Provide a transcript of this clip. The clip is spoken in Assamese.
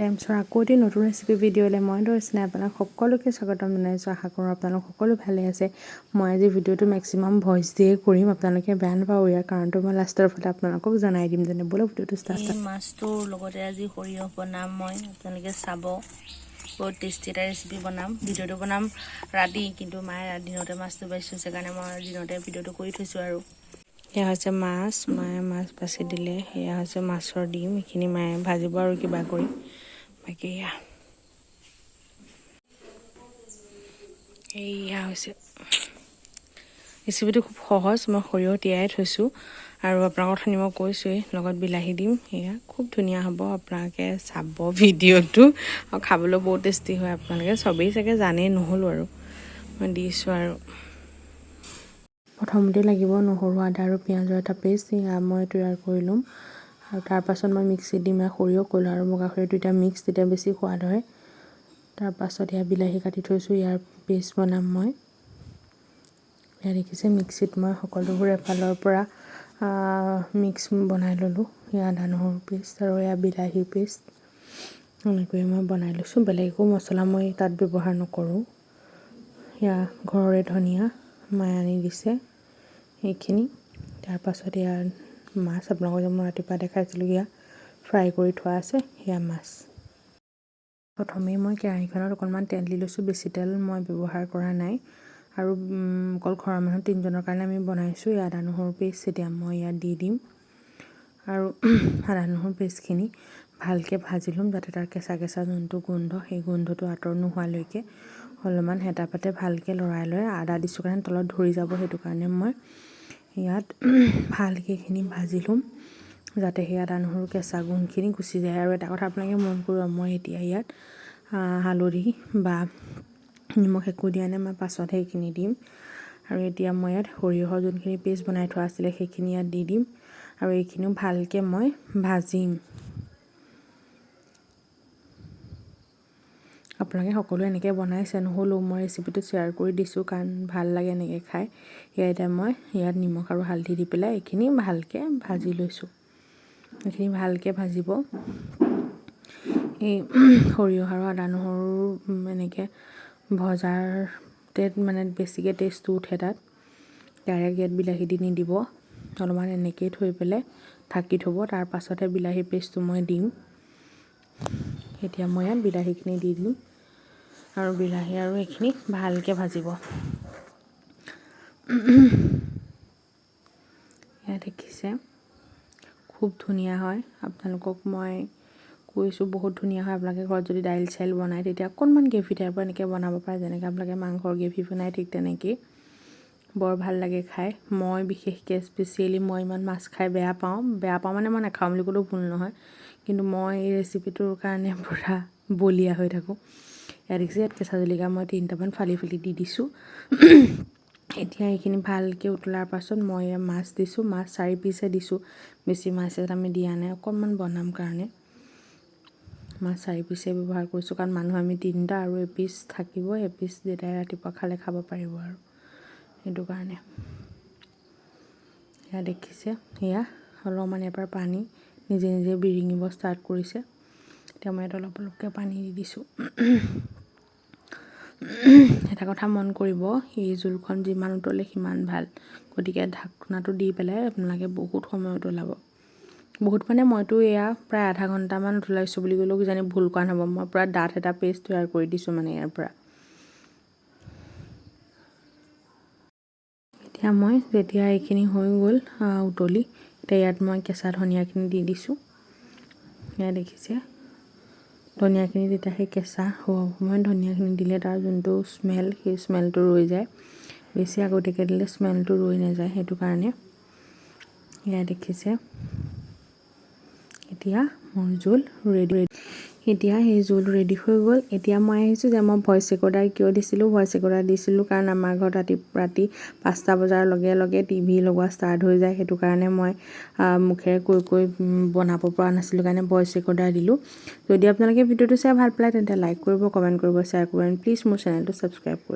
টাইমছৰ আকৌ এটি নতুন ৰেচিপি ভিডিঅ'লৈ মই দৰ্শনে আপোনাক সকলোকে স্বাগতম জনাইছোঁ। আশা কৰোঁ আপোনালোক সকলো ভালে আছে। মই আজি ভিডিঅ'টো মেক্সিমাম ভইচ দিয়ে কৰিম, আপোনালোকে বেয়া নাপাব। ইয়াৰ কাৰণটো মই লাষ্টৰ ফালে আপোনালোকক জনাই দিম। যেনে ব'লক ভিডিঅ'টো ষ্টাৰ্ট এই মাছটোৰ লগতে আজি সৰিয়হ বনাম মই, আপোনালোকে চাব। বহুত টেষ্টি এটা ৰেচিপি বনাম। ভিডিঅ'টো বনাম ৰাতি, কিন্তু মায়ে দিনতে মাছটো বাছি থৈছে কাৰণে মই দিনতে ভিডিঅ'টো কৰি থৈছোঁ। আৰু এয়া হৈছে মাছ, মায়ে মাছ বাছি দিলে। এয়া হৈছে মাছৰ ডিম, এইখিনি মায়ে ভাজিব আৰু কিবা কৰি। বাকী এয়া হৈছে ৰেচিপিটো খুব সহজ। মই সৰিয়হ তিয়াই থৈছোঁ আৰু আপোনালোকৰ অথনি মই কৈছোঁৱেই, লগত বিলাহী দিম। এয়া খুব ধুনীয়া হ'ব, আপোনালোকে চাব ভিডিঅ'টো। আৰু খাবলৈ বহুত টেষ্টি হয়, আপোনালোকে চবেই চাগে জানেই, নহ'লো আৰু মই দিছোঁ। আৰু প্ৰথমতে লাগিব নহৰু, আদা আৰু পিঁয়াজৰ এটা পেষ্ট। এয়া মই তৈয়াৰ কৰি ল'ম। আৰু তাৰপাছত মই মিক্সিত দিম সৰিয়হ, ক'লা আৰু বগা সৰিয়হ দুইটা মিক্স, তেতিয়া বেছি সোৱাদ হয়। তাৰপাছত এয়া বিলাহী কাটি থৈছোঁ, ইয়াৰ পেষ্ট বনাম মই। এয়া দেখিছে, মিক্সিত মই সকলোবোৰ এফালৰ পৰা মিক্স বনাই ল'লোঁ। এয়া আদা নহৰু পেষ্ট আৰু এয়া বিলাহীৰ পেষ্ট, এনেকৈয়ে মই বনাই লৈছোঁ। বেলেগ একো মছলা মই তাত ব্যৱহাৰ নকৰোঁ। এয়া ঘৰৰে ধনিয়া মায়ে আনি দিছে, সেইখিনি। তাৰপাছত এয়া মাছ, আপোনালোকক যে মই ৰাতিপুৱা দেখাইছিলোঁ, এয়া ফ্ৰাই কৰি থোৱা আছে, সেয়া মাছ। প্ৰথমেই মই কেৰাহীখনত অকণমান তেল দি লৈছোঁ, বেছি তেল মই ব্যৱহাৰ কৰা নাই। আৰু অকল ঘৰৰ মানুহ 3জনৰ কাৰণে আমি বনাইছোঁ। এয়া আদা নহৰু পেষ্ট এতিয়া মই ইয়াত দি দিম। আৰু আদা নহৰু পেষ্টখিনি ভালকৈ ভাজি ল'ম, যাতে তাৰ কেঁচা কেঁচা যোনটো গোন্ধ, সেই গোন্ধটো আঁতৰ নোহোৱালৈকে অলপমান হেতা পাতে ভালকৈ লৰাই লৈ, আদা দিছোঁ কাৰণে তলত ধৰি যাব, সেইটো কাৰণে মই ইয়াত ভালকৈ এইখিনি ভাজি ল'ম, যাতে সেই আদা নহৰু কেঁচা গোন্ধখিনি গুচি যায়। আৰু এটা কথা আপোনালোকে মন কৰিব, মই এতিয়া ইয়াত হালধি বা নিমখ একো দিয়া নাই, মই পাছতহে এইখিনি দিম। আৰু এতিয়া মই ইয়াত সৰিয়হৰ যোনখিনি পেষ্ট বনাই থোৱা আছিলে, সেইখিনি ইয়াত দি দিম। আৰু এইখিনিও ভালকৈ মই ভাজিম। আপোনালোকে সকলোৱে এনেকৈ বনাইছে, নহ'লেও মই ৰেচিপিটো শ্বেয়াৰ কৰি দিছোঁ, কাৰণ ভাল লাগে এনেকৈ খাই। এতিয়া মই ইয়াত নিমখ আৰু হালধি দি পেলাই এইখিনি ভালকৈ ভাজি লৈছোঁ। এইখিনি ভালকৈ ভাজিব। এই সৰিয়হ আৰু আদা নহৰু এনেকৈ ভজাতে মানে বেছিকৈ টেষ্টটো উঠে তাত। ডাইৰেক্ট ইয়াত বিলাহী দি নিদিব, অলপমান এনেকৈয়ে থৈ পেলাই ঢাকি থ'ব। তাৰ পাছতহে বিলাহীৰ পেষ্টটো মই দিম। এতিয়া মই ইয়াত বিলাহীখিনি দি দিম, আৰু বিলাহী আৰু এইখিনি ভালকৈ ভাজিব। এয়া দেখিছে, খুব ধুনীয়া হয়। আপোনালোকক মই কৈছোঁ, বহুত ধুনীয়া হয়। আপোনালোকে ঘৰত যদি দাইল চাইল বনায়, তেতিয়া অকণমান গ্ৰেভি টাইপৰ এনেকৈ বনাব পাৰে, যেনেকৈ আপোনালোকে মাংসৰ গ্ৰেভি বনায়, ঠিক তেনেকেই বৰ ভাল লাগে খাই। মই বিশেষকৈ স্পেচিয়েলি মই ইমান মাছ খাই বেয়া পাওঁ মানে মই নাখাওঁ বুলি ক'লেও ভুল নহয়, কিন্তু মই এই ৰেচিপিটোৰ কাৰণে পূৰা বলিয়া হৈ থাকোঁ। ইয়াত দেখিছে, ইয়াত কেঁচা জলকীয়া মই 3টামান ফালি দি দিছোঁ। এতিয়া এইখিনি ভালকৈ উতলাৰ পাছত মই মাছ দিছোঁ। মাছ 4 পিচহে দিছোঁ, বেছি মাছ ইয়াত আমি দিয়া নাই, অকণমান বনাম কাৰণে মাছ 4 পিচে ব্যৱহাৰ কৰিছোঁ, কাৰণ মানুহ আমি 3টা আৰু এপিচ থাকিব। এপিচ যেটাই ৰাতিপুৱা খালে খাব পাৰিব, আৰু সেইটো কাৰণে। এয়া দেখিছে, এয়া অলপমান ইয়াৰ পৰা পানী নিজে নিজে বিৰিঙিব ষ্টাৰ্ট কৰিছে। এতিয়া মই ইয়াত অলপ অলপকৈ পানী দি দিছোঁ। এটা কথা মন কৰিব, এই জোলখন যিমান উতলে সিমান ভাল, গতিকে ঢাকনাটো দি পেলাই আপোনালোকে বহুত সময় উতলাব। বহুত মানে মইতো এয়া প্ৰায় আধা ঘণ্টামান উতলাইছোঁ বুলি ক'লেও কিজানি ভুল কোৱা নহ'ব। মই পূৰা ডাঠ এটা পেষ্ট তৈয়াৰ কৰি দিছোঁ মানে ইয়াৰ পৰা। এতিয়া মই যেতিয়া এইখিনি হৈ গ'ল উতলি, এতিয়া ইয়াত মই কেঁচা ধনিয়াখিনি দি দিছোঁ। এয়া দেখিছে, ধনিয়াখিনি তেতিয়া সেই কেঁচা হোৱা সময়ত ধনিয়াখিনি দিলে তাৰ যোনটো স্মেল, সেই স্মেলটো ৰৈ যায়। বেছি আগতীয়াকৈ দিলে স্মেলটো ৰৈ নাযায়, সেইটো কাৰণে। এয়া দেখিছে, এতিয়া মোৰ জোল ৰেডি। এতিয়া সেই জোল ৰেডি হৈ গ'ল। এতিয়া মই আহিছোঁ যে মই ভইচ ৰেকৰ্ডাৰ কিয় দিছিলোঁ। ভইচ ৰেকৰ্ডাৰ দিছিলোঁ কাৰণ আমাৰ ঘৰত ৰাতি 5টা বজাৰ লগে লগে টিভি লগোৱা ষ্টাৰ্ট হৈ যায়, সেইটো কাৰণে মই মুখেৰে কৈ বনাব পৰা নাছিলোঁ, কাৰণে ভইচ ৰেকৰ্ডাৰ দিলোঁ। যদি আপোনালোকে ভিডিঅ'টো চাই ভাল পায়, তেন্তে লাইক কৰিব, কমেণ্ট কৰিব, শ্বেয়াৰ কৰিব, এণ্ড প্লিজ মোৰ চেনেলটো ছাবস্ক্ৰাইব কৰিব।